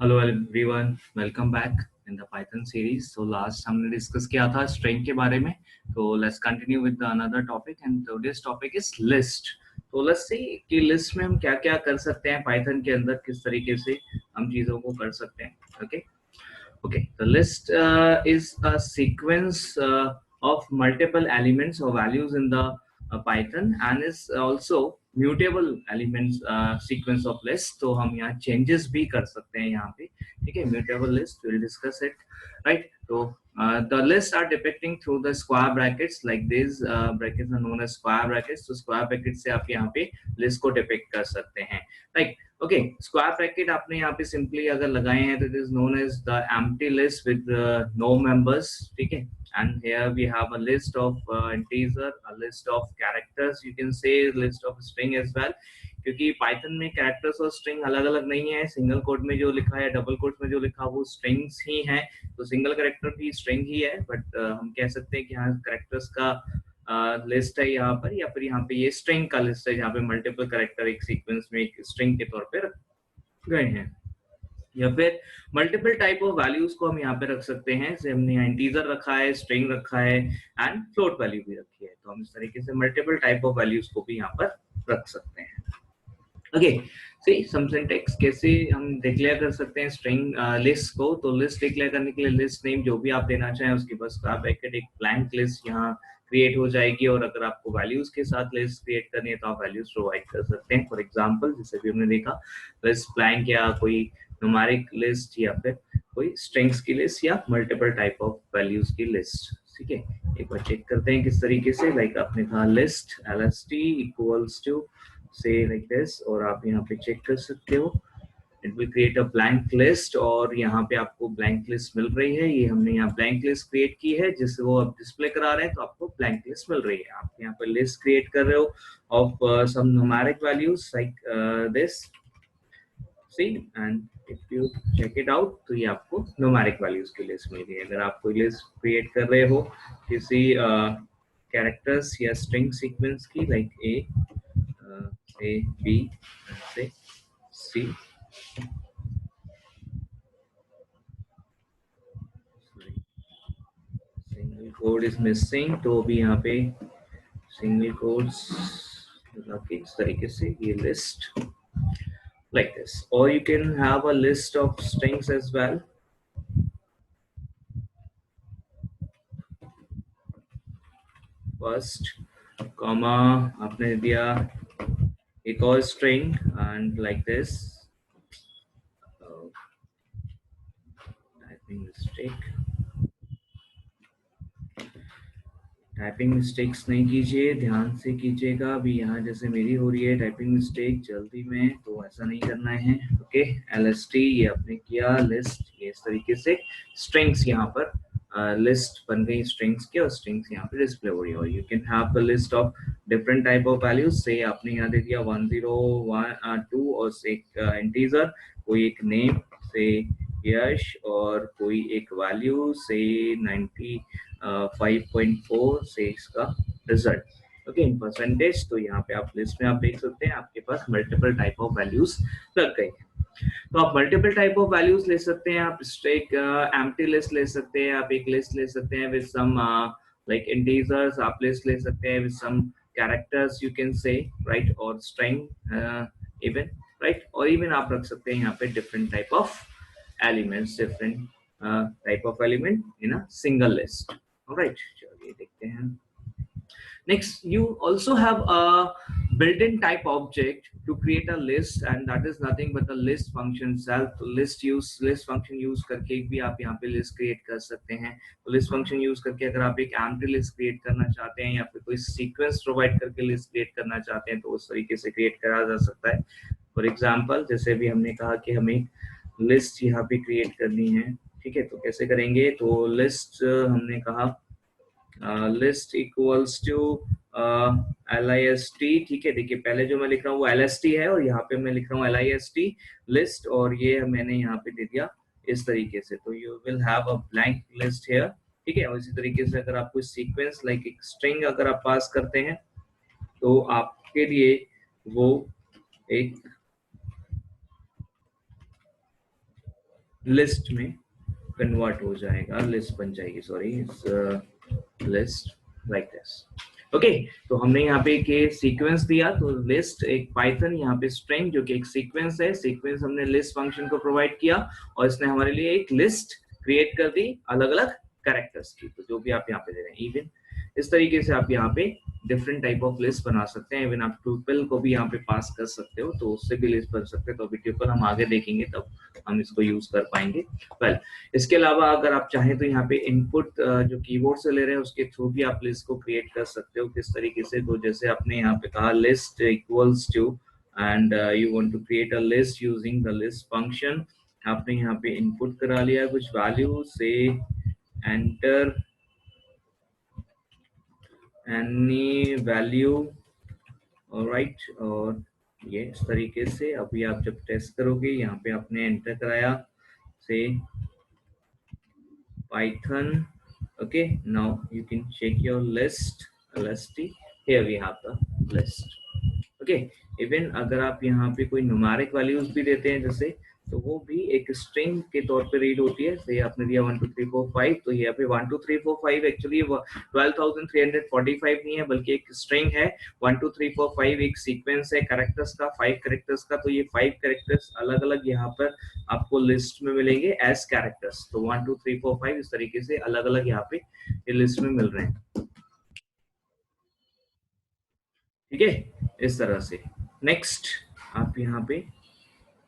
Hello everyone, welcome back in the Python series. तो last हमने discuss किया था स्ट्रिंग के बारे में। तो let's continue with another topic and today's topic is list. तो लेट्स सी कि लिस्ट में हम क्या क्या कर सकते हैं, पाइथन के अंदर किस तरीके से हम चीजों को कर सकते हैं। Okay Okay, the list is a sequence of multiple elements or values in the Python and is also mutable elements sequence of list. तो हम यहाँ changes भी कर सकते हैं यहाँ पे, ठीक है। mutable list, we'll discuss it, right? तो the lists are depicting through the square brackets, like these brackets are known as square brackets. तो square brackets से आप यहाँ पे list को depict कर सकते हैं, right? ओके, स्क्वायर ब्रैकेट आपने यहाँ पे सिंपली अगर लगाए हैं तो it is known as the empty list with no members, ठीक है। And here we have a list of integer, a list of characters, you can say list of string as well, क्योंकि Python में characters और string अलग अलग नहीं है। Single quote में जो लिखा है, डबल कोट में जो लिखा वो स्ट्रिंग्स ही है। तो सिंगल कैरेक्टर भी स्ट्रिंग ही है, बट हम कह सकते हैं कि यहाँ कैरेक्टर्स का लिस्ट है यहाँ पर, या फिर यहाँ पे ये स्ट्रिंग का लिस्ट है जहाँ पे मल्टीपल कैरेक्टर एक सीक्वेंस में एक स्ट्रिंग के तौर पे रख गए हैं। या फिर मल्टीपल टाइप ऑफ वैल्यूज को हम यहाँ पे रख सकते हैं, जैसे हमने यहाँ इंटीजर रखा है, स्ट्रिंग रखा है एंड फ्लोट वैल्यू भी रखी है। तो हम इस तरीके से मल्टीपल टाइप ऑफ वैल्यूज को भी यहाँ पर रख सकते हैं। ओके, सी सम सिंटैक्स कैसे हम डिक्लेयर कर सकते हैं स्ट्रिंग लिस्ट को। तो लिस्ट डिक्लेयर करने के लिए लिस्ट नेम जो भी आप देना चाहें उसके पास ब्रैकेट एक ब्लैंक लिस्ट यहाँ क्रिएट हो जाएगी, और अगर आपको वैल्यूज के साथ लिस्ट क्रिएट करनी है तो आप वैल्यूज प्रोवाइड कर सकते हैं। फॉर एग्जांपल जैसे भी हमने देखा, लिस्ट ब्लैंक या कोई न्यूमेरिक लिस्ट या फिर कोई स्ट्रिंग्स की लिस्ट या मल्टीपल टाइप ऑफ वैल्यूज की लिस्ट, ठीक है। एक बार चेक करते हैं किस तरीके से, लाइक आपने कहा list lst equals to say like this, और आप यहाँ पे चेक कर सकते हो it will create a blank list, और यहाँ पे आपको blank list मिल रही है। ये हमने यहाँ blank list create की है जिससे वो आप डिस्प्ले करा रहे हैं, तो आपको blank list मिल रही है। आप यहाँ पे list create कर रहे हो of some numeric values like this, see, and if you check it out तो ये आपको numeric values की list मिल गई है। अगर आप कोई list create कर रहे हो किसी characters या string sequence की, like A, B, say C, single code is missing, तो अभी यहाँ पे सिंगल कोड्स लगा के इस तरीके से ये list like this, or you can have a list of strings as well. First comma आपने दिया एक और string and like this, typing mistake, typing mistakes नहीं कीजिए, ध्यान से कीजिएगा। अभी यहाँ जैसे मेरी हो रही है टाइपिंग मिस्टेक जल्दी में, तो ऐसा नहीं करना है। ओके, LST ये आपने किया, लिस्ट ये इस तरीके से स्ट्रिंग्स यहाँ पर लिस्ट बन गई स्ट्रिंग्स की, और स्ट्रिंग्स यहाँ पे डिस्प्ले हो रही है। और you can have the list of different type of values, से आपने यहाँ दे दिया 1 0 1 2 और एक इंटीजर, कोई एक नेम से यश, और कोई एक वैल्यू से 5.4 से इसका रिजल्ट। Okay, in percentage. तो यहाँ पे आप लिस्ट में आप देख सकते हैं आपके पास मल्टीपल टाइप ऑफ वैल्यूज लग गई हैं। तो आप मल्टीपल टाइप ऑफ वैल्यूज ले सकते हैं, आप एक एम्प्टी लिस्ट ले सकते हैं, आप एक लिस्ट ले सकते हैं विद सम लाइक इंटीजर्स, आप लिस्ट ले सकते हैं with some characters, you can say, right, और स्ट्रिंग इवन, राइट, और इवन आप रख सकते हैं यहाँ पे different type of elements, different type of element in a single list. Alright, चलिए देखते हैं। Next, you also have a built-in type object to create a list, and that is nothing but the list function itself. list function use करके भी आप यहाँ पे list create कर सकते हैं। तो list function use करके अगर आप एक empty list create करना चाहते हैं या फिर कोई sequence provide करके list create करना चाहते हैं, तो उस तरीके से create करा जा सकता है। For example, जैसे भी हमने कहा कि हमें list यहाँ पे create करनी है, ठीक है, तो कैसे करेंगे। तो लिस्ट हमने कहा लिस्ट इक्वल्स टू LIST, ठीक है। देखिए पहले जो मैं लिख रहा हूँ वो LST है, और यहाँ पे मैं लिख रहा हूँ LIST लिस्ट, और ये मैंने यहाँ पे दे दिया इस तरीके से। तो you will have a blank list here, ठीक है। और इसी तरीके से अगर आप कोई सीक्वेंस लाइक एक स्ट्रिंग अगर आप पास करते हैं तो आपके लिए वो एक लिस्ट में कन्वर्ट हो जाएगा, लिस्ट बन जाएगी, sorry, list like this. Okay, तो हमने यहाँ पे एक सीक्वेंस दिया, तो लिस्ट एक पाइथन यहाँ पे स्ट्रिंग जो कि एक सीक्वेंस है, सीक्वेंस हमने लिस्ट फंक्शन को प्रोवाइड किया और इसने हमारे लिए एक लिस्ट क्रिएट कर दी अलग अलग कैरेक्टर्स की। तो जो भी आप यहाँ पे दे रहे हैं, इवन इस तरीके से आप यहाँ पे डिफरेंट टाइप ऑफ लिस्ट बना सकते हैं। इवन आप ट्यूपल को भी यहाँ पे पास कर सकते हो, तो उससे भी लिस्ट बन सकते हैं। तो अभी ट्यूपल हम आगे देखेंगे तब हम इसको यूज कर पाएंगे। वेल, इसके अलावा अगर आप चाहें तो यहाँ पे इनपुट जो कीबोर्ड से ले रहे हैं उसके थ्रू भी आप लिस्ट को क्रिएट कर सकते हो। किस तरीके से, तो जैसे आपने यहाँ पे कहा list equals to and you want to create a list using the list function. आपने यहाँ पे इनपुट करा लिया कुछ वैल्यू से, एंटर एनी वैल्यू, ऑलराइट। और ये इस तरीके से अभी आप जब टेस्ट करोगे, यहाँ पे आपने एंटर कराया से Python. Okay, now you can check your list, lst. Here we have the list. Okay, even अगर आप यहाँ पे कोई न्यूमेरिक वैल्यूज भी देते हैं जैसे, तो वो भी एक स्ट्रिंग के तौर पे रीड होती है। तो ये आपने दिया 1 2 3 4 5, तो यहाँ पे 1 2 3 4 5 एक्चुअली 12,345 नहीं है, बल्कि एक स्ट्रिंग है। 1 2 3 4 5 एक सीक्वेंस है कैरेक्टर्स का, 5 कैरेक्टर्स का। तो ये 5 कैरेक्टर्स अलग अलग यहाँ पर आपको लिस्ट में मिलेंगे एज कैरेक्टर्स। तो 1 2 3 4 5 इस तरीके से अलग अलग यहाँ पे ये लिस्ट में मिल रहे हैं, ठीक है, इस तरह से। नेक्स्ट आप यहाँ पे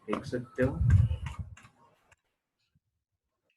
देख सकते हो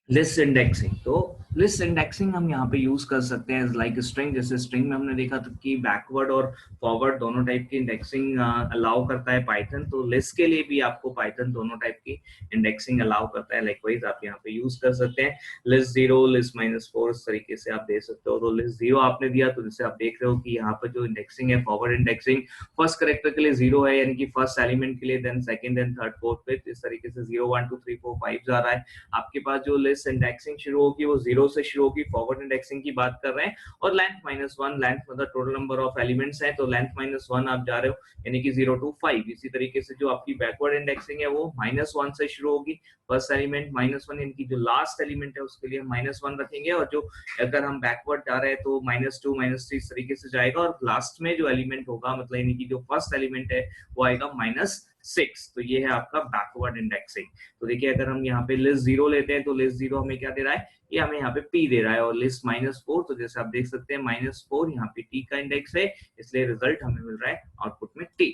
लिस्ट इंडेक्सिंग। तो लिस्ट इंडेक्सिंग हम यहाँ पे यूज कर सकते हैं लाइक स्ट्रिंग। जैसे स्ट्रिंग में हमने देखा था कि बैकवर्ड और फॉरवर्ड दोनों टाइप की इंडेक्सिंग अलाउ करता है पाइथन, तो लिस्ट के लिए भी आपको पाइथन दोनों टाइप की इंडेक्सिंग अलाउ करता है। लाइकवाइज आप यहाँ पे यूज कर सकते हैं लिस्ट 0, लिस्ट -4, इस तरीके से आप दे सकते हो। तो लिस्ट 0 आपने दिया, तो जैसे आप देख रहे हो कि यहाँ पर जो इंडेक्सिंग है, फॉरवर्ड इंडेक्सिंग फर्स्ट कैरेक्टर के लिए 0 है, यानी कि फर्स्ट एलिमेंट के लिए, then second, then third, fourth, fifth, इस तरीके से 0 1 2 3 4 5 जा रहा है। आपके पास जो लिस्ट इंडेक्सिंग शुरू होगी वो 0 से शुरू होगी, फॉरवर्ड इंडेक्सिंग की बात कर रहे हैं। और लेंथ -1, लेंथ मतलब टोटल नंबर ऑफ एलिमेंट्स है, तो लेंथ -1 आप जा रहे हो, यानी कि 0 to 5। इसी तरीके से जो आपकी बैकवर्ड इंडेक्सिंग है वो -1 से शुरू होगी, फर्स्ट एलिमेंट -1, यानी कि जो लास्ट एलिमेंट है उसके लिए -1 रखेंगे। और जो अगर हम बैकवर्ड जा रहे हैं तो -2 -3 इस तरीके से जाएगा, और लास्ट में जो एलिमेंट होगा, मतलब यानी कि जो फर्स्ट एलिमेंट है वो आएगा -6। तो ये है आपका बैकवर्ड इंडेक्सिंग। तो देखिए, अगर हम यहाँ पे लिस्ट 0 लेते हैं तो लिस्ट 0 हमें क्या दे रहा है, ये हमें यहाँ पे p दे रहा है। और लिस्ट -4, तो जैसे आप देख सकते हैं -4 यहाँ पे t का इंडेक्स है, इसलिए रिजल्ट हमें मिल रहा है आउटपुट में t,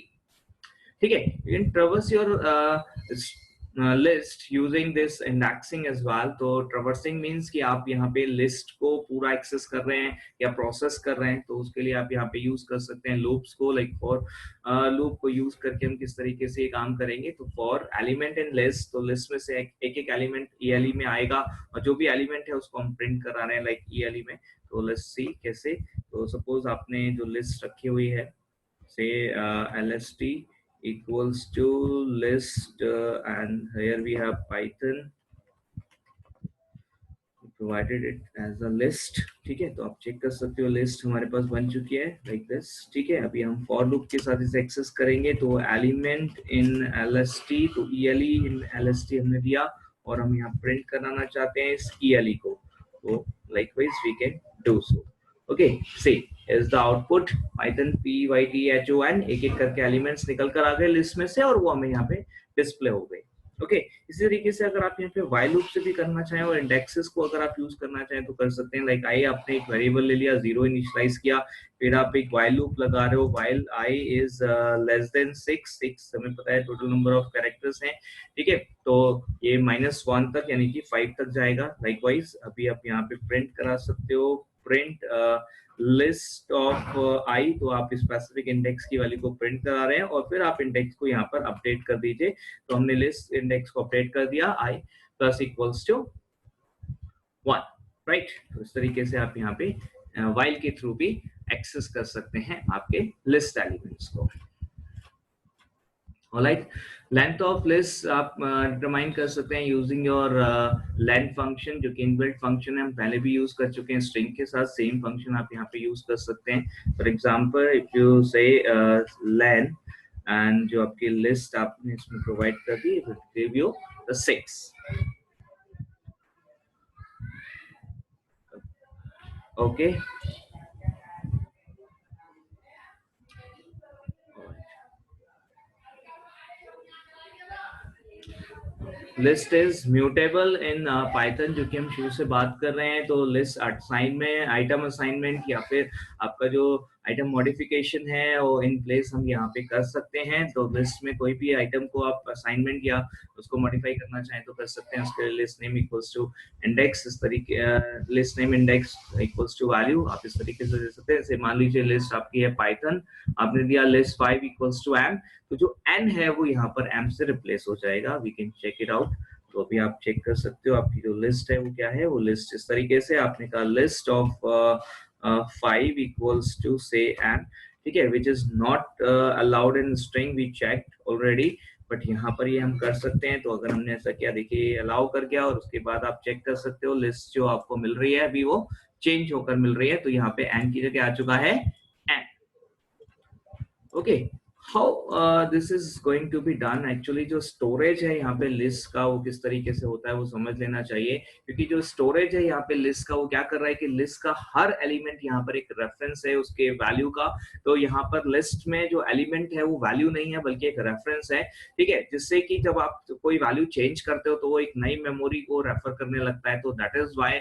ठीक है। You can traverse your list using this indexing as well। तो traversing means कि आप यहाँ पे लिस्ट को पूरा एक्सेस कर रहे हैं या प्रोसेस कर रहे हैं, तो उसके लिए आप यहाँ पे यूज कर सकते हैं लूप्स को। लाइक फॉर लूप को यूज करके हम किस तरीके से ये काम करेंगे, तो फॉर एलिमेंट इन लिस्ट, तो लिस्ट में से एक एक एलिमेंट ईएलई में आएगा, और जो भी एलिमेंट है उसको हम प्रिंट करा रहे हैं लाइक ईएलई में। तो लेट्स सी कैसे। तो सपोज आपने जो लिस्ट रखी हुई है, से lst equals to list and here we have Python provided it as a list, ठीक है। तो आप चेक कर सकते हो लिस्ट हमारे पास बन चुकी है लाइक दिस, ठीक है। अभी हम फॉर लूप के साथ इसे एक्सेस करेंगे। तो एलिमेंट इन lst, तो ele इन lst हमने दिया, और हम यहाँ प्रिंट कराना चाहते हैं इस ele को, तो likewise we can do so। Okay, see is the output Python python, एक एक करके एलिमेंट्स निकल कर आ गए लिस्ट में से, और वो हमें यहाँ पे डिस्प्ले हो गए। ओके, इसी तरीके से अगर आप यहाँ पे व्हाइल लूप से भी करना चाहें और इंडेक्सेस को अगर आप यूज करना चाहें तो कर सकते हैं। लाइक आई आपने एक वेरिएबल ले लिया, 0 इनिशियलाइज किया, फिर आप एक व्हाइल लूप लगा रहे हो, while I is less than 6, हमें पता है टोटल नंबर ऑफ कैरेक्टर्स हैं, ठीक है। तो ये -1 तक यानी कि 5 तक जाएगा। लाइकवाइज अभी आप यहाँ पे प्रिंट करा सकते हो, प्रिंट लिस्ट ऑफ आई, तो आप स्पेसिफिक इंडेक्स की वैल्यू को प्रिंट करा रहे हैं, और फिर आप इंडेक्स को यहाँ पर अपडेट कर दीजिए। तो हमने लिस्ट इंडेक्स को अपडेट कर दिया, आई प्लस इक्वल्स टू 1, राइट। तो इस तरीके से आप यहाँ पे व्हाइल के थ्रू भी एक्सेस कर सकते हैं आपके लिस्ट एलिमेंट्स को। ऑलराइट, लेंथ ऑफ लिस्ट आप डिटरमाइन कर सकते हैं यूजिंग योर लेंथ फंक्शन, जो कि इनबिल्ट फंक्शन है, हम पहले भी यूज कर चुके हैं स्ट्रिंग के साथ। सेम फंक्शन आप यहाँ पे यूज कर सकते हैं। फॉर एग्जांपल इफ यू से लेन, एंड जो आपकी लिस्ट आपने इसमें प्रोवाइड कर दी, give you the 6, okay, list is mutable in Python, जो कि हम शुरू से बात कर रहे हैं। तो लिस्ट असाइनमेंट, आइटम असाइनमेंट या फिर आपका जो आइटम मॉडिफिकेशन है वो इन प्लेस हम यहाँ पे कर सकते हैं। तो लिस्ट में कोई भी आइटम को आप असाइनमेंट या उसको मॉडिफाई करना चाहें तो कर सकते हैं। उसके लिए list name equals to index, इस तरीके list name index equals to value आप इस तरीके से दे सकते हैं। जैसे मान लीजिए लिस्ट आपकी है पाइथन, आपने दिया लिस्ट 5 इक्वल्स टू एम, तो जो n है वो यहाँ पर m से रिप्लेस हो जाएगा। We can check it out. तो अभी आप चेक कर सकते हो आपकी जो लिस्ट है वो क्या है। वो लिस्ट इस तरीके से आपने कहा list of 5 equals to say m, ठीक है, which is not allowed in string, we checked already, but यहाँ पर ये हम कर सकते हैं। तो अगर हमने ऐसा किया, देखिए अलाउ कर गया, और उसके बाद आप चेक कर सकते हो लिस्ट जो आपको मिल रही है अभी वो चेंज होकर मिल रही है। तो यहाँ पे n की जगह आ चुका है n। Okay, how this is going to be done. Actually जो स्टोरेज है यहाँ पे लिस्ट का वो किस तरीके से होता है वो समझ लेना चाहिए, क्योंकि जो स्टोरेज है यहाँ पे लिस्ट का वो क्या कर रहा है कि लिस्ट का हर एलिमेंट यहाँ पर एक रेफरेंस है उसके वैल्यू का। तो यहाँ पर लिस्ट में जो एलिमेंट है वो वैल्यू नहीं है बल्कि एक रेफरेंस है, ठीक है, जिससे कि जब आप कोई वैल्यू चेंज करते हो तो वो एक नई मेमोरी को रेफर करने लगता है। तो that is why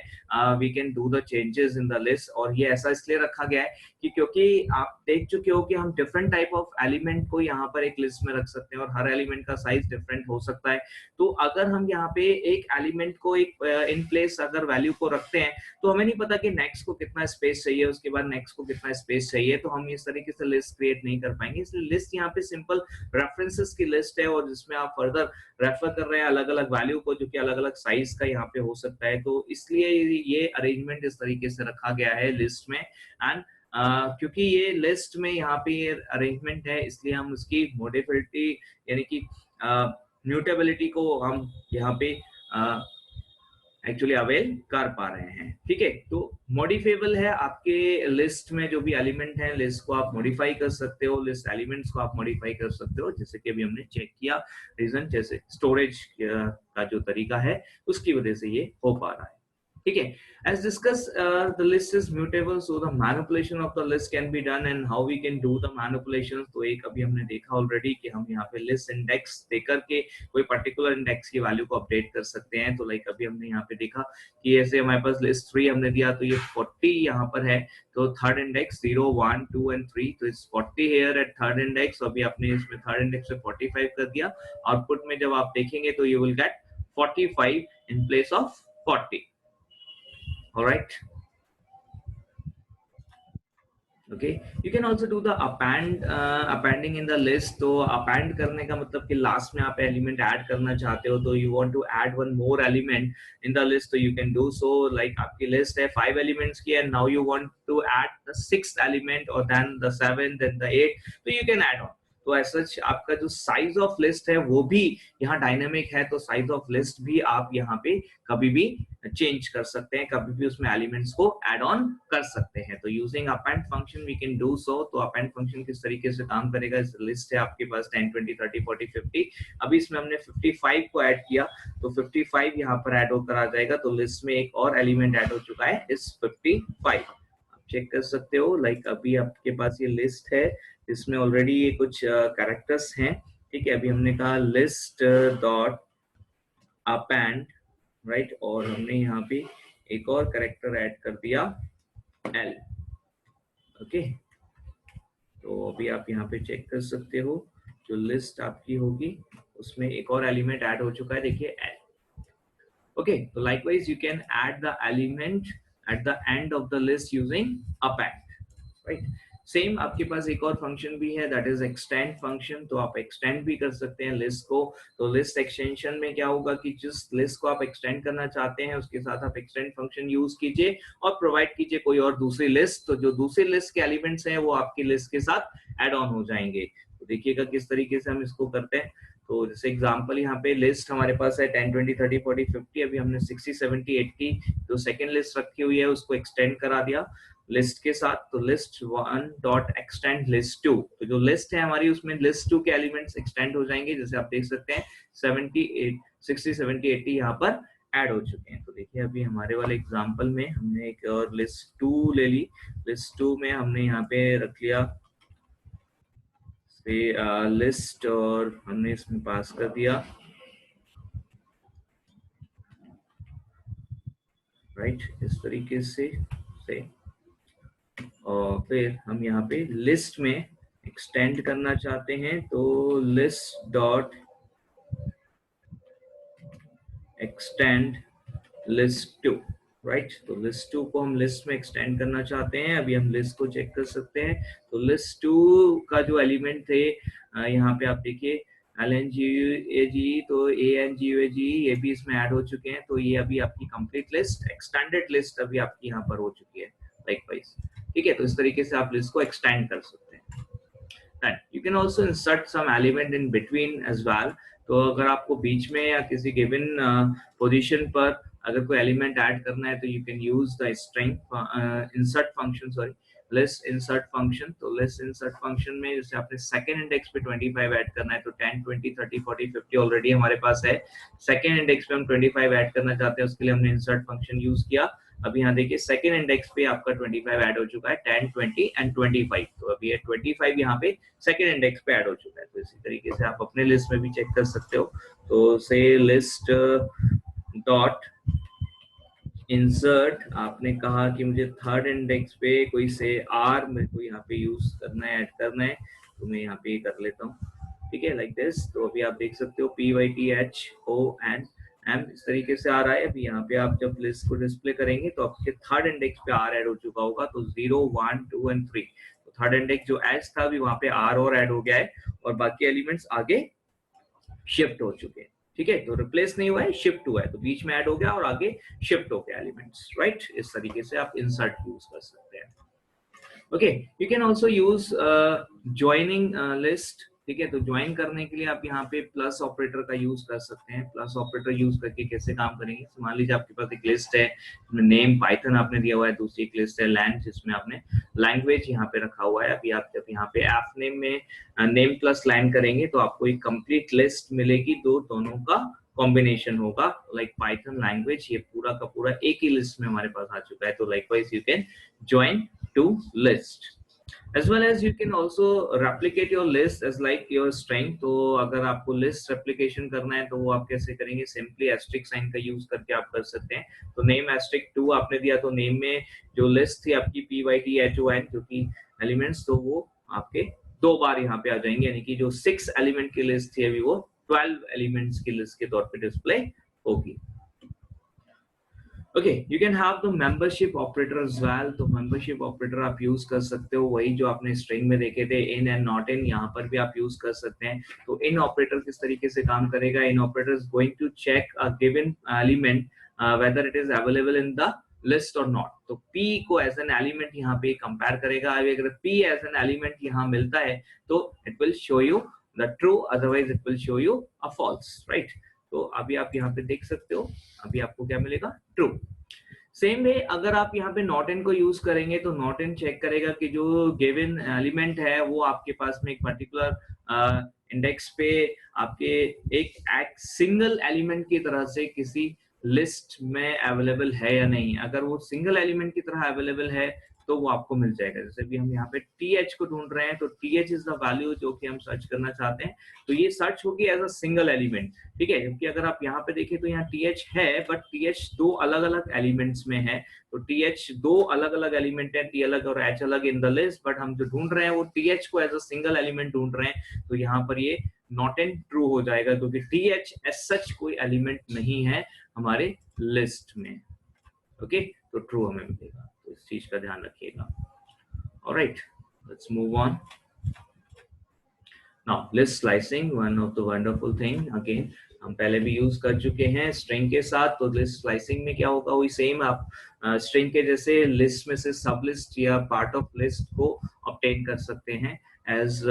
we can do the changes in the list. और ये ऐसा इसलिए रखा गया है कि क्योंकि आप देख चुके हो कि हम डिफरेंट टाइप ऑफ एलिमेंट को यहाँ पर एक लिस्ट में रख सकते हैं और हर एलिमेंट का साइज डिफरेंट हो सकता है। तो अगर हम यहाँ पे एक एलिमेंट को एक इन प्लेस अगर वैल्यू को रखते हैं तो हमें नहीं पता कि नेक्स्ट को कितना स्पेस चाहिए, उसके बाद नेक्स्ट को कितना स्पेस चाहिए, तो हम इस तरीके से लिस्ट क्रिएट नहीं कर पाएंगे। इसलिए लिस्ट यहाँ पे सिंपल रेफरेंसेस की लिस्ट है और जिसमें आप फर्दर रेफर कर रहे हैं अलग अलग वैल्यू को जो कि अलग अलग साइज का यहाँ पे हो सकता है। तो इसलिए ये अरेंजमेंट इस तरीके से रखा गया है लिस्ट में। एंड क्योंकि ये लिस्ट में यहाँ पे ये अरेंजमेंट है इसलिए हम उसकी मोडिफिलिटी यानी कि म्यूटेबिलिटी को हम यहाँ पे एक्चुअली अवेल कर पा रहे हैं, ठीक है। तो मॉडिफेबल है आपके लिस्ट में जो भी एलिमेंट है, लिस्ट को आप मॉडिफाई कर सकते हो, लिस्ट एलिमेंट्स को आप मॉडिफाई कर सकते हो, जैसे कि अभी हमने चेक किया रीजन, जैसे स्टोरेज का जो तरीका है उसकी वजह से ये हो पा रहा है, ठीक है। As discussed, the list is mutable, so the manipulation of the list can be done, and how we can do the manipulations. तो एक अभी हमने देखा ऑलरेडी कि हम यहाँ पे लिस्ट इंडेक्स देकर के कोई पर्टिकुलर इंडेक्स की वैल्यू को अपडेट कर सकते हैं। तो लाइक अभी हमने यहाँ पे देखा कि ऐसे हमारे पास लिस्ट 3 हमने दिया तो ये 40 यहाँ पर है, तो थर्ड इंडेक्स 0 1 2 एंड 3, तो इस 40 हेयर एट थर्ड इंडेक्स। अभी आपने इसमें थर्ड इंडेक्स पे 45 कर दिया, आउटपुट में जब आप देखेंगे तो you will get 45 in place of 40। All right. Okay, you can also do the appending in the list. तो append करने का मतलब कि लास्ट में आप एलिमेंट ऐड करना चाहते हो, तो you want to add one more element in the list, so you can do so. Like आपकी लिस्ट है 5 एलिमेंट्स की and now you want to add the 6th element or then the 7th then the 8th, so you can add on. तो ऐसा आपका जो size of list है वो भी यहाँ डायनेमिक है, तो साइज ऑफ लिस्ट भी आप यहाँ पे कभी भी चेंज कर सकते हैं, कभी भी उसमें एलिमेंट्स को ऐड ऑन कर सकते हैं। तो using append function we can do so. तो अपेंड फंक्शन किस तरीके से काम करेगा, इस लिस्ट है आपके पास 10 20 30 40 50, अभी इसमें हमने 55 को ऐड किया तो 55 यहाँ पर ऐड होकर आ जाएगा। तो लिस्ट में एक और एलिमेंट ऐड हो चुका है इस 55, आप चेक कर सकते हो। लाइक अभी आपके पास ये लिस्ट है, इसमें ऑलरेडी ये कुछ कैरेक्टर्स हैं, ठीक है। अभी हमने कहा लिस्ट डॉट अपेंड, राइट, और हमने यहाँ पे एक और कैरेक्टर ऐड कर दिया एल, ओके। तो अभी आप यहाँ पे चेक कर सकते हो जो लिस्ट आपकी होगी उसमें एक और एलिमेंट ऐड हो चुका है, देखिए एल, ओके। तो likewise you can add the element at the end of the list using append, right. Same आपके पास एक और फंक्शन भी है दैट इज एक्सटेंड फंक्शन, तो आप एक्सटेंड भी कर सकते हैं लिस्ट को। तो लिस्ट एक्सटेंशन में क्या होगा कि जिस लिस्ट को आप एक्सटेंड करना चाहते हैं उसके साथ आप एक्सटेंड फंक्शन यूज कीजिए और प्रोवाइड कीजिए कोई और दूसरी लिस्ट, तो जो दूसरी लिस्ट के एलिमेंट्स हैं वो आपकी लिस्ट के साथ ऐड ऑन हो जाएंगे। तो देखिएगा किस तरीके से हम इसको करते हैं। तो जैसे एग्जांपल यहाँ पे लिस्ट हमारे पास है 10 20 30 40 50, अभी हमने 60 70 80 जो सेकंड लिस्ट रखी हुई है उसको एक्सटेंड करा दिया लिस्ट के साथ। तो लिस्ट 1 डॉट एक्सटेंड लिस्ट 2, तो जो लिस्ट है हमारी उसमें लिस्ट 2 के एलिमेंट्स एक्सटेंड हो जाएंगे, जैसे आप देख सकते हैं 70 60 70 80 यहाँ पर ऐड हो चुके हैं। तो देखिए अभी हमारे वाले एग्जांपल में हमने एक और लिस्ट 2 ले ली। लिस्ट 2 में हमने यहाँ पे रख लिया से लिस्ट और हमने इसमें पास कर दिया राइट इस तरीके से और फिर हम यहाँ पे लिस्ट में एक्सटेंड करना चाहते हैं तो list dot extend list 2 right. तो लिस्ट 2 को हम लिस्ट में एक्सटेंड करना चाहते हैं। अभी हम लिस्ट को चेक कर सकते हैं। तो लिस्ट 2 का जो एलिमेंट थे यहाँ पे आप देखिए LNGUAG, तो ANGUAG ये भी इसमें ऐड हो चुके हैं। तो ये अभी आपकी कंप्लीट लिस्ट एक्सटेंडेड लिस्ट अभी आपकी यहाँ पर हो चुकी है लाइकवाइज। ठीक है, तो इस तरीके से आप लिस्ट को एक्सटेंड कर सकते हैं। You can also insert some element in between as well. तो अगर आपको बीच में या किसी गिवन पोजीशन पर अगर कोई एलिमेंट ऐड करना है तो you can use the string insert function, sorry list insert function. तो लिस्ट इंसर्ट फंक्शन में जैसे आपने सेकंड इंडेक्स पे 25 ऐड करना है तो 10 20 30 40 50 ऑलरेडी हमारे पास है। सेकंड इंडेक्स पे हम 25 ऐड करना चाहते हैं, उसके लिए हमने इंसर्ट फंक्शन यूज किया। अभी यहाँ देखिए सेकंड इंडेक्स पे आपका 25 ऐड हो चुका है, 10 20 एंड 25। तो अभी ये 25 यहाँ पे सेकंड इंडेक्स पे ऐड हो चुका है। तो इसी तरीके से आप अपने लिस्ट में भी चेक कर सकते हो। तो से लिस्ट डॉट इंसर्ट, आपने कहा कि मुझे थर्ड इंडेक्स पे कोई से आर मेरे को यहाँ पे यूज करना है, ऐड करना है, तो मैं यहाँ पे कर लेता हूँ। ठीक है, लाइक दिस। तो अभी आप देख सकते हो PYTHONM इस तरीके से आ रहा है। अभी यहाँ पे आप जब लिस्ट को डिस्प्ले करेंगे तो आपके थर्ड इंडेक्स पे आर ऐड हो चुका होगा। तो 0 1 2 एंड 3, तो थर्ड इंडेक्स जो एच था अभी वहां पे आर और ऐड हो गया है और बाकी एलिमेंट्स आगे शिफ्ट हो चुके हैं। ठीक है, तो रिप्लेस नहीं हुआ है, शिफ्ट हुआ है, तो बीच में ऐड हो गया और आगे शिफ्ट हो गया एलिमेंट्स राइट। इस तरीके से आप इंसर्ट यूज कर सकते हैं। Okay, you can also use joining list. ठीक है, तो ज्वाइन करने के लिए आप यहाँ पे प्लस ऑपरेटर का यूज कर सकते हैं। प्लस ऑपरेटर यूज करके कैसे काम करेंगे, तो मान लीजिए आपके पास एक लिस्ट है, नेम पाइथन आपने दिया हुआ है, दूसरी एक लिस्ट है लैंड जिसमें आपने लैंग्वेज यहाँ पे रखा हुआ है। अभी आप जब यहाँ पे एफ नेम में नेम प्लस लाइन करेंगे तो आपको एक कंप्लीट लिस्ट मिलेगी, दोनों का कॉम्बिनेशन होगा लाइक पाइथन लैंग्वेज। ये पूरा का पूरा एक ही लिस्ट में हमारे पास आ चुका है। तो likewise you can join to list as well as you can also replicate your list as like your string। तो अगर आपको list replication करना है तो वो आप कैसे करेंगे, सिंपली एस्ट्रिक साइन का यूज करके आप कर सकते हैं। तो नेम एस्ट्रिक 2 आपने दिया तो नेम में जो लिस्ट थी आपकी PYTHON जो की एलिमेंट्स, तो वो आपके 2 बार यहाँ पे आ जाएंगे, यानी कि जो 6 एलिमेंट की लिस्ट थी अभी वो 12 एलिमेंट्स की लिस्ट के तौर पे डिस्प्ले होगी। Okay, you can have the membership operator as well. तो मेंबरशिप ऑपरेटर आप यूज कर सकते हो, वही जो आपने स्ट्रिंग में देखे थे इन एंड नॉट इन, यहाँ पर भी आप यूज कर सकते हैं। तो इन ऑपरेटर किस तरीके से काम करेगा, in operator is going to check a given element whether it is available in the list और नॉट। तो P को एज एन एलिमेंट यहाँ पे कंपेयर करेगा। अगर P एज एन एलिमेंट यहाँ मिलता है तो it will show you the true, otherwise it will show you a false right. तो अभी आप यहाँ पे देख सकते हो, अभी आपको क्या मिलेगा, ट्रू। सेम वे अगर आप यहाँ पे नॉट इन को यूज करेंगे तो नॉट इन चेक करेगा कि जो गिवन एलिमेंट है वो आपके पास में एक पर्टिकुलर इंडेक्स पे आपके एक सिंगल एलिमेंट की तरह से किसी लिस्ट में अवेलेबल है या नहीं। अगर वो सिंगल एलिमेंट की तरह अवेलेबल है तो वो आपको मिल जाएगा। जैसे भी हम यहाँ पे TH को ढूंढ रहे हैं तो TH इज द वैल्यू जो कि हम सर्च करना चाहते हैं, तो ये सर्च होगी एज अ सिंगल एलिमेंट। ठीक है, क्योंकि अगर आप यहाँ पे देखें तो यहाँ TH है बट TH 2 अलग अलग एलिमेंट्स में है। तो TH 2 अलग अलग एलिमेंट है, T अलग और H अलग इन द लिस्ट, बट हम जो ढूंढ रहे हैं वो TH को एज अ सिंगल एलिमेंट ढूंढ रहे हैं। तो यहाँ पर ये नॉट इन ट्रू हो जाएगा क्योंकि TH एज सच कोई एलिमेंट नहीं है हमारे लिस्ट में। ओके, तो ट्रू हमें मिलेगा, तो इस चीज का ध्यान रखिएगा। Alright, let's move on. Now list slicing, one of the wonderful thing, again हम पहले भी यूज कर चुके हैं स्ट्रिंग के साथ। तो लिस्ट स्लाइसिंग में क्या होगा, वही सेम आप स्ट्रिंग के जैसे लिस्ट में से सब लिस्ट या पार्ट ऑफ लिस्ट को ऑब्टेन कर सकते हैं एज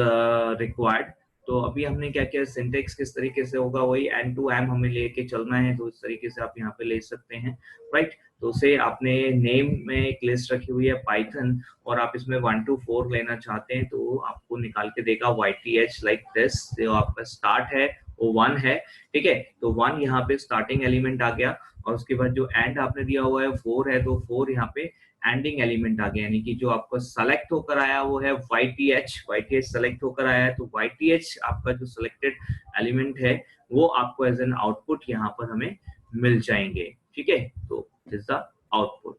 रिक्वायर्ड। तो अभी हमने क्या किया, सिंटेक्स किस तरीके से होगा, वही एन टू एम हमें लेके चलना है। तो इस तरीके से आप यहाँ पे ले सकते हैं राइट। तो से आपने नेम में एक लिस्ट रखी हुई है पाइथन और आप इसमें 1 to 4 लेना चाहते हैं तो आपको निकाल के देगा YTH लाइक दिस। जो आपका स्टार्ट है वो 1 है, ठीक है। तो 1 यहाँ पे स्टार्टिंग एलिमेंट आ गया, और उसके बाद जो एंड आपने दिया हुआ है 4 है, तो 4 यहाँ पे एंडिंग एलिमेंट आ गया, यानी कि जो आपको सेलेक्ट होकर आया वो है YTH सेलेक्ट होकर आया है। तो YTH आपका जो सिलेक्टेड एलिमेंट है वो आपको एज एन आउटपुट यहाँ पर हमें मिल जाएंगे, ठीक है। तो दिस द आउटपुट,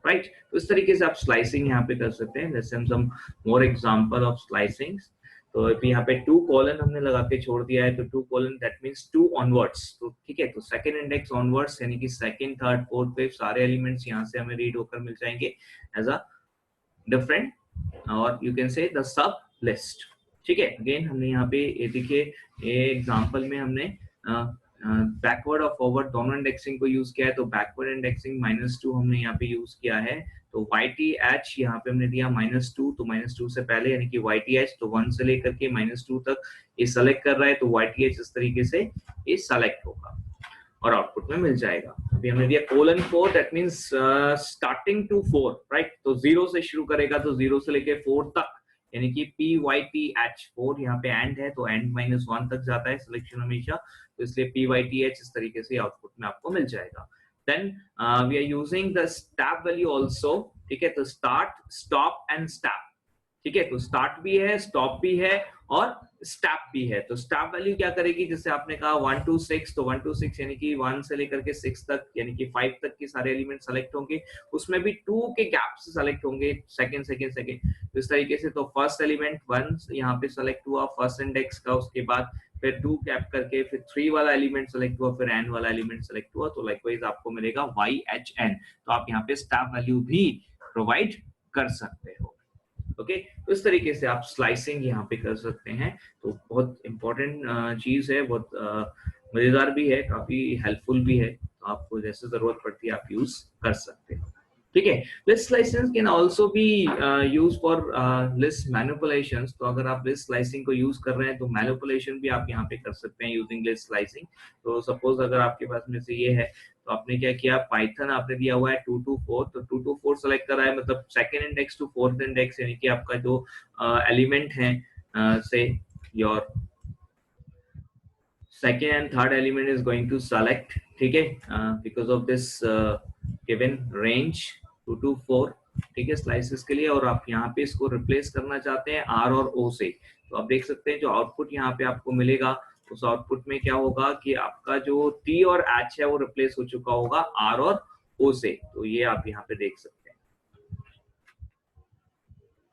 राइट। तो इस तरीके से आप स्लाइसिंग यहाँ पे कर सकते हैं। Let's some more example of slicing. तो अभी यहाँ पे 2 कॉलन हमने लगा के छोड़ दिया है, तो 2 कॉलन दैट मींस 2 ऑनवर्ड्स, तो ठीक है। तो सेकंड इंडेक्स ऑनवर्ड्स यानी कि सेकंड, थर्ड, फोर्थ, फिफ्थ सारे एलिमेंट्स यहाँ से हमें रीड होकर मिल जाएंगे एज अ डिफरेंट, और यू कैन से द सब लिस्ट, ठीक है। अगेन हमने यहाँ पे ये देखिए, ये एग्जांपल में हमने बैकवर्ड और फॉरवर्ड दोनों इंडेक्सिंग को यूज किया है। तो बैकवर्ड इंडेक्सिंग -2 हमने यहाँ पे यूज किया है। तो YTH यहाँ पे हमने दिया -2, तो -2 से पहले यानी कि YTH, तो 1 से लेकर के -2 तक ये सेलेक्ट कर रहा है, तो YTH इस तरीके से ये सेलेक्ट होगा और आउटपुट में मिल जाएगा। अभी हमने दिया :4, that means starting to 4, right. तो 0 से शुरू करेगा, तो 0 से लेके 4 तक, यानी कि PYTH 4 यहाँ पे एंड है, तो एंड -1 तक जाता है सिलेक्शन हमेशा, तो इसलिए PYTH इस तरीके से आउटपुट में आपको मिल जाएगा। Then we are using the step value also, ठीक है। तो स्टार्ट, स्टॉप एंड स्टैप, ठीक है। तो स्टार्ट भी है, स्टॉप भी है और स्टैप भी है। तो स्टैप वैल्यू क्या करेगी, जैसे आपने कहा 1 to 6, तो 1 to 6 यानी कि 1 से लेकर के 6 तक, यानी कि 5 तक के सारे एलिमेंट सेलेक्ट होंगे, उसमें भी 2 के गैप से सेलेक्ट होंगे, सेकंड सेकंड सेकंड, तो इस तरीके से। तो फर्स्ट एलिमेंट 1 यहाँ पे सेलेक्ट हुआ फर्स्ट इंडेक्स का, उसके बाद फिर 2 गैप करके फिर 3 वाला एलिमेंट सेलेक्ट हुआ, फिर n वाला एलिमेंट सेलेक्ट हुआ, तो लाइकवाइज आपको मिलेगा YHN। तो आप यहाँ पे स्टैप वैल्यू भी प्रोवाइड कर सकते हो, ओके। तो इस तरीके से आप स्लाइसिंग यहाँ पे कर सकते हैं। तो बहुत इंपॉर्टेंट चीज है, बहुत मजेदार भी है, काफी हेल्पफुल भी है। तो आपको जैसे जरूरत पड़ती है आप यूज कर सकते हो, ठीक है। List slicing can also be use for list manipulations. तो अगर आप लिस्ट स्लाइसिंग को यूज कर रहे हैं तो मैनिपुलेशन भी आप यहाँ पे कर सकते हैं यूजिंग लिस्ट स्लाइसिंग। तो सपोज अगर आपके पास में से ये है, तो आपने क्या किया, पाइथन आपने दिया हुआ है 2 to 4, तो 2 to 4 सेलेक्ट करा है, मतलब second index to fourth index, यानी कि आपका जो एलिमेंट है, say your second and third element is going to select, ठीक है, because of this given range 2 to 4, ठीक है, स्लाइसेस के लिए। और आप यहाँ पे इसको रिप्लेस करना चाहते हैं R और O से, तो आप देख सकते हैं जो आउटपुट यहाँ पे आपको मिलेगा, उस आउटपुट में क्या होगा कि आपका जो T और H है वो रिप्लेस हो चुका होगा R और O से। तो ये आप यहाँ पे देख सकते हैं,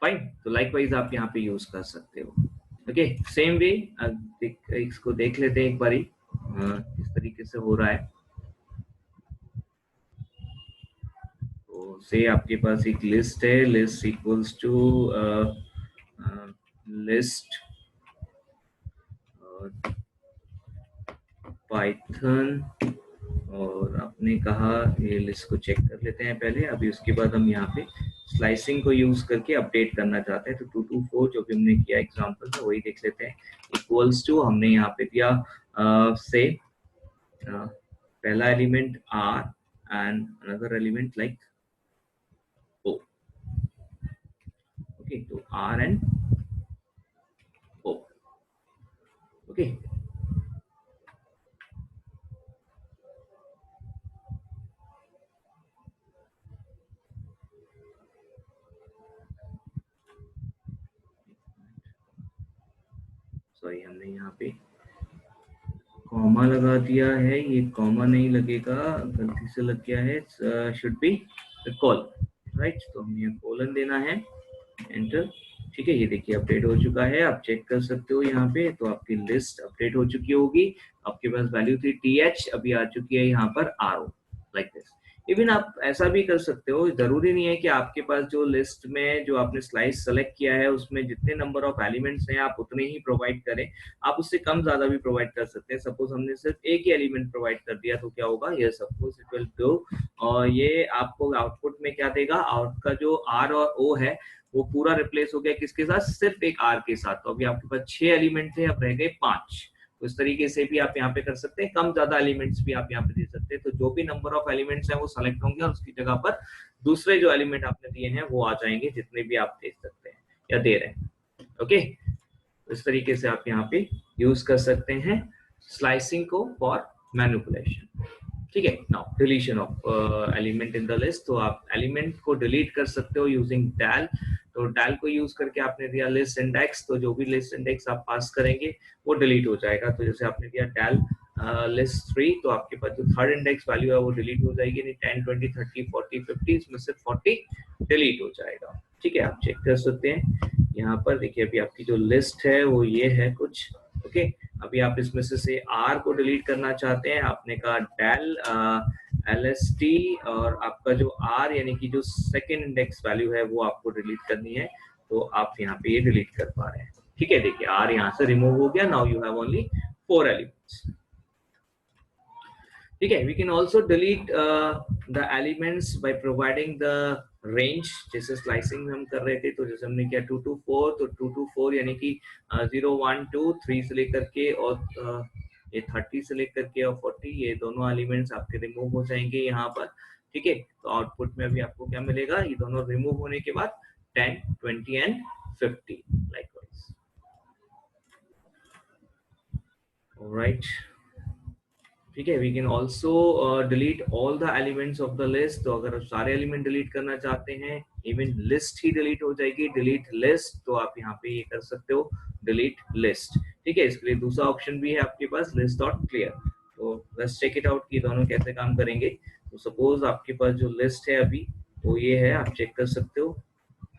फाइन। तो लाइकवाइज आप यहाँ पे यूज कर सकते हो, ओके। सेम वे इसको देख लेते हैं एक बारी किस तरीके से हो रहा है। तो से आपके पास एक लिस्ट है, list equals to list Python, और आपने कहा ये लिस्ट को चेक कर लेते हैं पहले, अभी उसके बाद हम यहाँ पे स्लाइसिंग को यूज करके अपडेट करना चाहते हैं। तो 2 to 4 जो भी हमने किया एग्जांपल में वही देख लेते हैं। इक्वल्स टू हमने यहाँ पे दिया से पहला element R and another element like O, okay. तो R and O, okay. Sorry, हमने यहाँ पे कॉमा लगा दिया है, ये कॉमा नहीं लगेगा, गलती से लग गया है, शुड बी कॉल, राइट। तो हमें कोलन देना है, एंटर, ठीक है। ये देखिए अपडेट हो चुका है, आप चेक कर सकते हो यहाँ पे। तो आपकी लिस्ट अपडेट हो चुकी होगी, आपके पास वैल्यू थी TH, अभी आ चुकी है यहाँ पर RO, लाइक दिस। इवन आप ऐसा भी कर सकते हो, जरूरी नहीं है कि आपके पास जो लिस्ट में जो आपने स्लाइस सेलेक्ट किया है उसमें जितने नंबर ऑफ एलिमेंट्स हैं आप उतने ही प्रोवाइड करें, आप उससे कम ज्यादा भी प्रोवाइड कर सकते हैं। सपोज हमने सिर्फ एक ही एलिमेंट प्रोवाइड कर दिया, तो क्या होगा, ये सपोज इट विल गो, और ये आपको आउटपुट में क्या देगा, आपका जो R और O है वो पूरा रिप्लेस हो गया किसके साथ, सिर्फ एक R के साथ। तो अभी आपके पास 6 एलिमेंट थे, अब रह गए 5। तो इस तरीके से भी आप यहाँ पे कर सकते हैं, कम ज्यादा एलिमेंट्स भी आप यहाँ पे दे सकते हैं। तो जो भी नंबर ऑफ एलिमेंट्स हैं वो सेलेक्ट होंगे और उसकी जगह पर दूसरे जो एलिमेंट आपने दिए हैं वो आ जाएंगे, जितने भी आप दे सकते हैं या दे रहे हैं, ओके। इस तरीके से आप यहाँ पे यूज कर सकते हैं स्लाइसिंग को फॉर मैनिपुलेशन। ठीक है। Now deletion of element in the list, तो आप एलिमेंट को डिलीट कर सकते हो यूजिंग डेल। तो डेल को यूज करके आपने दिया लिस्ट इंडेक्स, तो जो भी लिस्ट इंडेक्स आप पास करेंगे वो डिलीट हो जाएगा। तो जैसे आपने दिया डेल लिस्ट 3, तो आपके पास जो थर्ड इंडेक्स वैल्यू है वो डिलीट हो जाएगी, नहीं 10 20 30 40 50, इसमें से 40 डिलीट हो जाएगा। ठीक है, आप चेक कर सकते हैं यहाँ पर। देखिए अभी आपकी जो लिस्ट है वो ये है कुछ। ओके, अभी आप इसमें से आर को डिलीट करना चाहते हैं, आपने कहा डेल LST, और आपका जो आर यानी कि जो सेकेंड इंडेक्स वैल्यू है वो आपको डिलीट करनी है, तो आप यहाँ पे ये डिलीट कर पा रहे हैं। ठीक है, देखिए आर यहाँ से रिमूव हो गया। Now you have only 4 elements. ठीक है, we can also delete the elements by providing the range. जैसे स्लाइसिंग हम कर रहे थे, तो जैसे हमने किया 2 to 4, तो 2 to 4 यानी कि 0 1 2 3 से लेकर के और ये 30 से लेकर के और 40, ये दोनों एलिमेंट्स आपके रिमूव हो जाएंगे यहाँ पर। ठीक है, तो आउटपुट में अभी आपको क्या मिलेगा, ये दोनों रिमूव होने के बाद 10 20 एंड 50 लाइकवाइज। ऑलराइट, ठीक है, we can also delete all the elements of the list. तो अगर आप सारे एलिमेंट डिलीट करना चाहते हैं, इवन लिस्ट ही डिलीट हो जाएगी, डिलीट लिस्ट, तो आप यहाँ पे ये कर सकते हो, डिलीट लिस्ट। ठीक है, इसके लिए दूसरा ऑप्शन भी है आपके पास, लिस्ट डॉट क्लियर। तो लेट्स चेक इट आउट कि दोनों कैसे काम करेंगे। तो सपोज आपके पास जो लिस्ट है अभी वो ये है, आप चेक कर सकते हो।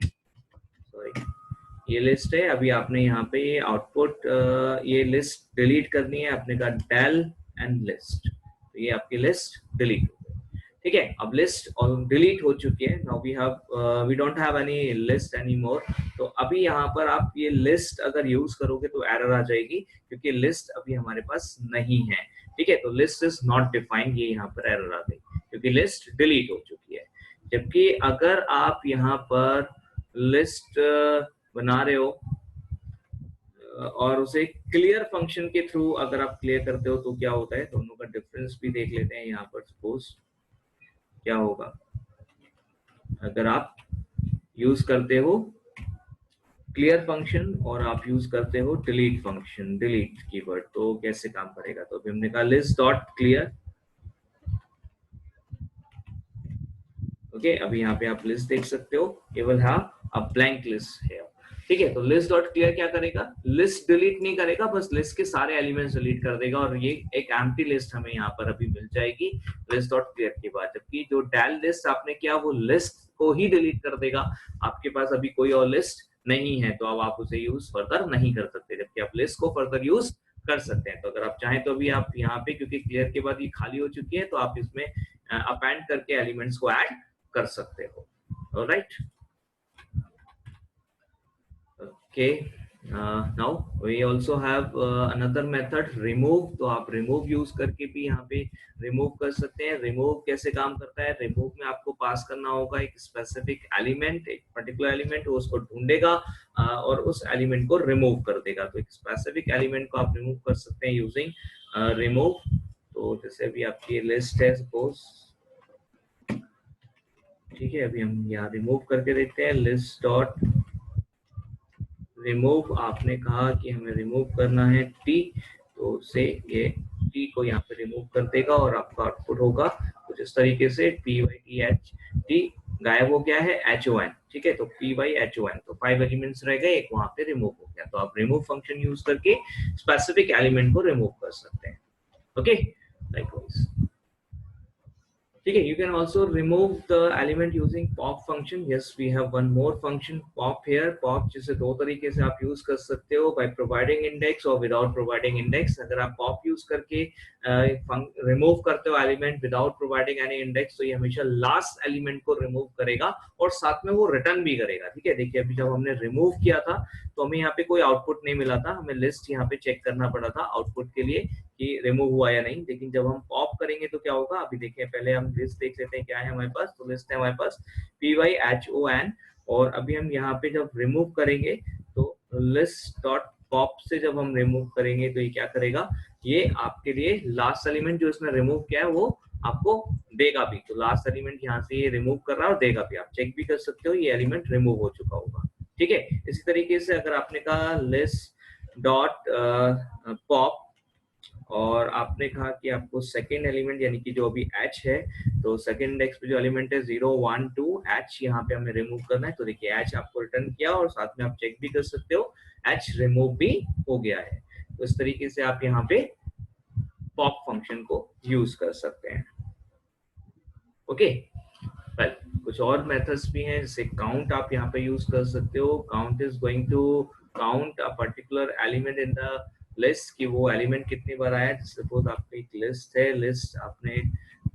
सॉरी, ये लिस्ट है। अभी आपने यहाँ पे आउटपुट ये लिस्ट डिलीट करनी है, आपने कहा डेल एंड लिस्ट, तो ये आपकी लिस्ट डिलीट हो गई। ठीक है, अब लिस्ट डिलीट हो चुकी है। Now we don't have any list any more. तो अभी यहाँ पर आप ये लिस्ट अगर यूज करोगे तो एरर आ जाएगी, क्योंकि लिस्ट अभी हमारे पास नहीं है। ठीक है, तो लिस्ट इज नॉट डिफाइंड, ये यहाँ पर एरर आ गई क्योंकि लिस्ट डिलीट हो चुकी है। जबकि अगर आप यहाँ पर लिस्ट बना रहे हो और उसे क्लियर फंक्शन के थ्रू अगर आप क्लियर करते हो, तो क्या होता है, दोनों का डिफरेंस भी देख लेते हैं यहाँ पर। सपोज क्या होगा अगर आप यूज करते हो क्लियर फंक्शन और आप यूज करते हो डिलीट फंक्शन, डिलीट कीवर्ड, तो कैसे काम करेगा। तो अभी हमने कहा लिस्ट डॉट क्लियर। ओके, अभी यहाँ पे आप लिस्ट देख सकते हो, ये will have a blank list है। ठीक है, तो लिस्ट डॉट क्लियर क्या करेगा, लिस्ट डिलीट नहीं करेगा, बस लिस्ट के सारे एलिमेंट्स डिलीट कर देगा, और ये एक एम्प्टी लिस्ट हमें यहाँ पर अभी मिल जाएगी लिस्ट डॉट क्लियर के बाद। जबकि जो डेल लिस्ट आपने किया वो लिस्ट को ही डिलीट कर देगा, आपके पास अभी कोई और लिस्ट नहीं है, तो अब आप उसे यूज फर्दर नहीं कर सकते, जबकि आप लिस्ट को फर्दर यूज कर सकते हैं। तो अगर आप चाहें तो अभी आप यहाँ पे, क्योंकि क्लियर के बाद ये खाली हो चुकी है, तो आप इसमें अपेंड करके एलिमेंट्स को ऐड कर सकते हो। Alright, okay, now we also have another method remove। तो आप remove यूज करके भी यहाँ पे remove कर सकते हैं। remove कैसे काम करता है, remove में आपको पास करना होगा एक स्पेसिफिक एलिमेंट, एक पर्टिकुलर एलिमेंट, वो उसको ढूंढेगा और उस एलिमेंट को रिमूव कर देगा। तो एक स्पेसिफिक एलिमेंट को आप रिमूव कर सकते हैं यूजिंग रिमूव। तो जैसे अभी आपकी लिस्ट है सपोज, ठीक है, अभी हम यहाँ रिमूव करके देखते हैं, लिस्ट डॉट रिमूव। आपने कहा कि हमें रिमूव करना है टी, तो से ये टी को यहाँ पे रिमूव कर देगा और आपका आउटपुट होगा कुछ इस तरीके से, PYTH, गायब हो गया है, HON। ठीक है, तो PYHON, तो 5 एलिमेंट्स रह गए, एक वहां पे रिमूव हो गया। तो आप रिमूव फंक्शन यूज करके स्पेसिफिक एलिमेंट को रिमूव कर सकते हैं। Okay, likewise. ठीक है, you can also remove the element using pop function। yes, we have one more function pop here। pop जिसे दो तरीके से आप यूज कर सकते हो, by providing index और without providing index। अगर आप pop यूज करके रिमूव करते हो element without providing any index, तो ये हमेशा लास्ट एलिमेंट को रिमूव करेगा और साथ में वो रिटर्न भी करेगा। ठीक है, देखिए अभी जब हमने रिमूव किया था तो हमें यहाँ पे कोई आउटपुट नहीं मिला था, हमें लिस्ट यहाँ पे चेक करना पड़ा था आउटपुट के लिए कि रिमूव हुआ या नहीं। लेकिन जब हम पॉप करेंगे तो क्या होगा, अभी देखिए पहले हम लिस्ट देख लेते हैं क्या है हमारे पास। तो लिस्ट है हमारे पास PYHON, और अभी हम यहाँ पे जब रिमूव करेंगे तो लिस्ट डॉट पॉप से जब हम रिमूव करेंगे तो ये क्या करेगा, ये आपके लिए लास्ट एलिमेंट जो इसने रिमूव किया है वो आपको देगा भी। तो लास्ट एलिमेंट यहाँ से ये रिमूव कर रहा है और देगा भी, आप चेक भी कर सकते हो ये एलिमेंट रिमूव हो चुका होगा। ठीक है, इसी तरीके से अगर आपने कहा लिस्ट डॉट पॉप, और आपने कहा कि आपको सेकंड एलिमेंट यानी कि जो अभी h है, तो सेकंड इंडेक्स पे जो एलिमेंट है 0 1 2 h यहाँ पे हमें रिमूव करना है। तो देखिए h आपको रिटर्न किया और साथ में आप चेक भी कर सकते हो h रिमूव भी हो गया है। तो इस तरीके से आप यहाँ पे पॉप फंक्शन को यूज कर सकते हैं। ओके, वेल कुछ और मेथड्स भी हैं, जैसे काउंट आप यहाँ पे यूज कर सकते हो। Count is going to count a particular element in the list कि वो एलिमेंट कितनी बार आया है। सपोज आपकी एक लिस्ट है, लिस्ट आपने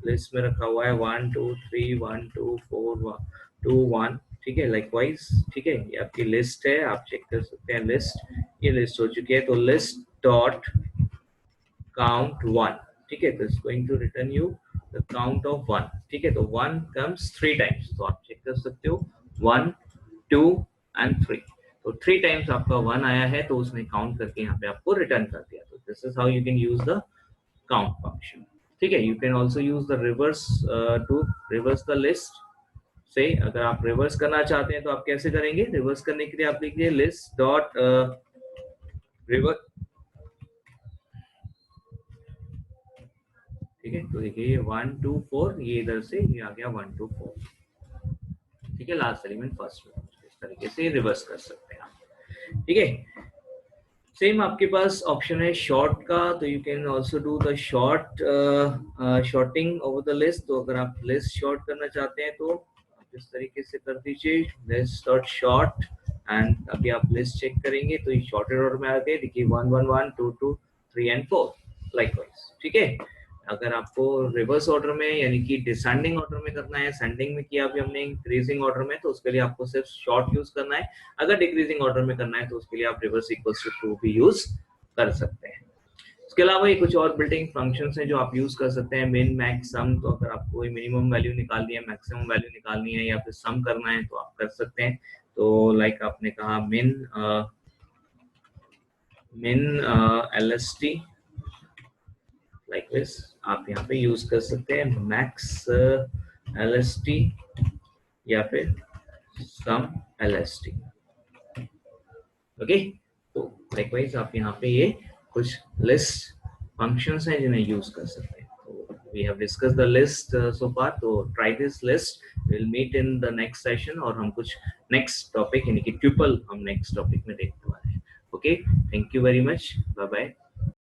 लिस्ट में रखा हुआ है 1 2 3 1 2 4 2 1, ठीक है, लाइकवाइज, ठीक है, ये आपकी लिस्ट है, आप चेक कर सकते हैं लिस्ट, ये लिस्ट हो चुकी है। तो लिस्ट डॉट काउंट 1, ठीक है, तो it's going to return you the count of 1, ठीक है। तो 1 कम्स 3 टाइम्स, तो आप चेक कर सकते हो 1 2 एंड 3, तो 3 टाइम्स आपका 1 आया है, तो उसने काउंट करके यहाँ पे आपको रिटर्न कर दिया। तो this is how you can use the count function, ठीक है। You can also use the reverse to reverse the list से। अगर आप रिवर्स करना चाहते हैं तो आप कैसे करेंगे? रिवर्स करने के लिए आप लिखिए लिस्ट डॉट रिवर्स, ठीक है। तो देखिए ये 1 2 4, ये इधर से ये आ गया 1 2 4, ठीक है, लास्ट एलिमेंट फर्स्ट में, इस तरीके से रिवर्स कर सकते हैं आप, ठीक है। सेम आपके पास ऑप्शन है शॉर्ट का, तो you can also do the sort sorting over the list. तो अगर आप लिस्ट शॉर्ट करना चाहते हैं तो आप इस तरीके से कर दीजिए लिस्ट डॉट शॉर्ट, एंड अभी आप लिस्ट चेक करेंगे तो ये शॉर्टेड ऑर्डर में आ गए, देखिए 1 1 1 2 2 3 एंड 4 लाइकवाइज, ठीक है। अगर आपको रिवर्स ऑर्डर में यानी कि डिसेंडिंग ऑर्डर में करना है, सेंडिंग में किया अभी हमने इंक्रीजिंग ऑर्डर में, तो उसके लिए आपको सिर्फ शॉर्ट यूज करना है। अगर डिक्रीजिंग ऑर्डर में करना है तो उसके लिए आप रिवर्स इक्वल्स टू ट्रू भी यूज कर सकते हैं। उसके अलावा ये कुछ और बिल्ट इन फंक्शंस हैं जो आप यूज कर सकते हैं, मिन मैक्स सम। तो अगर आपको कोई मिनिमम वैल्यू निकालनी है, मैक्सिमम वैल्यू निकालनी है या फिर सम करना है तो आप कर सकते हैं। तो लाइक आपने कहा मिन LST लाइक दिस, आप यहाँ पे यूज कर सकते हैं मैक्स LST या फिर सम LST, ओके। तो लाइकवाइज आप यहाँ पे ये कुछ लिस्ट फंक्शंस हैं जिन्हें यूज कर सकते हैं। तो we have discuss the list so far, तो try this list, will meet in the next session, और हम कुछ नेक्स्ट टॉपिक यानी कि ट्यूपल हम नेक्स्ट टॉपिक में देखने वाले हैं। Okay, thank you very much, bye bye.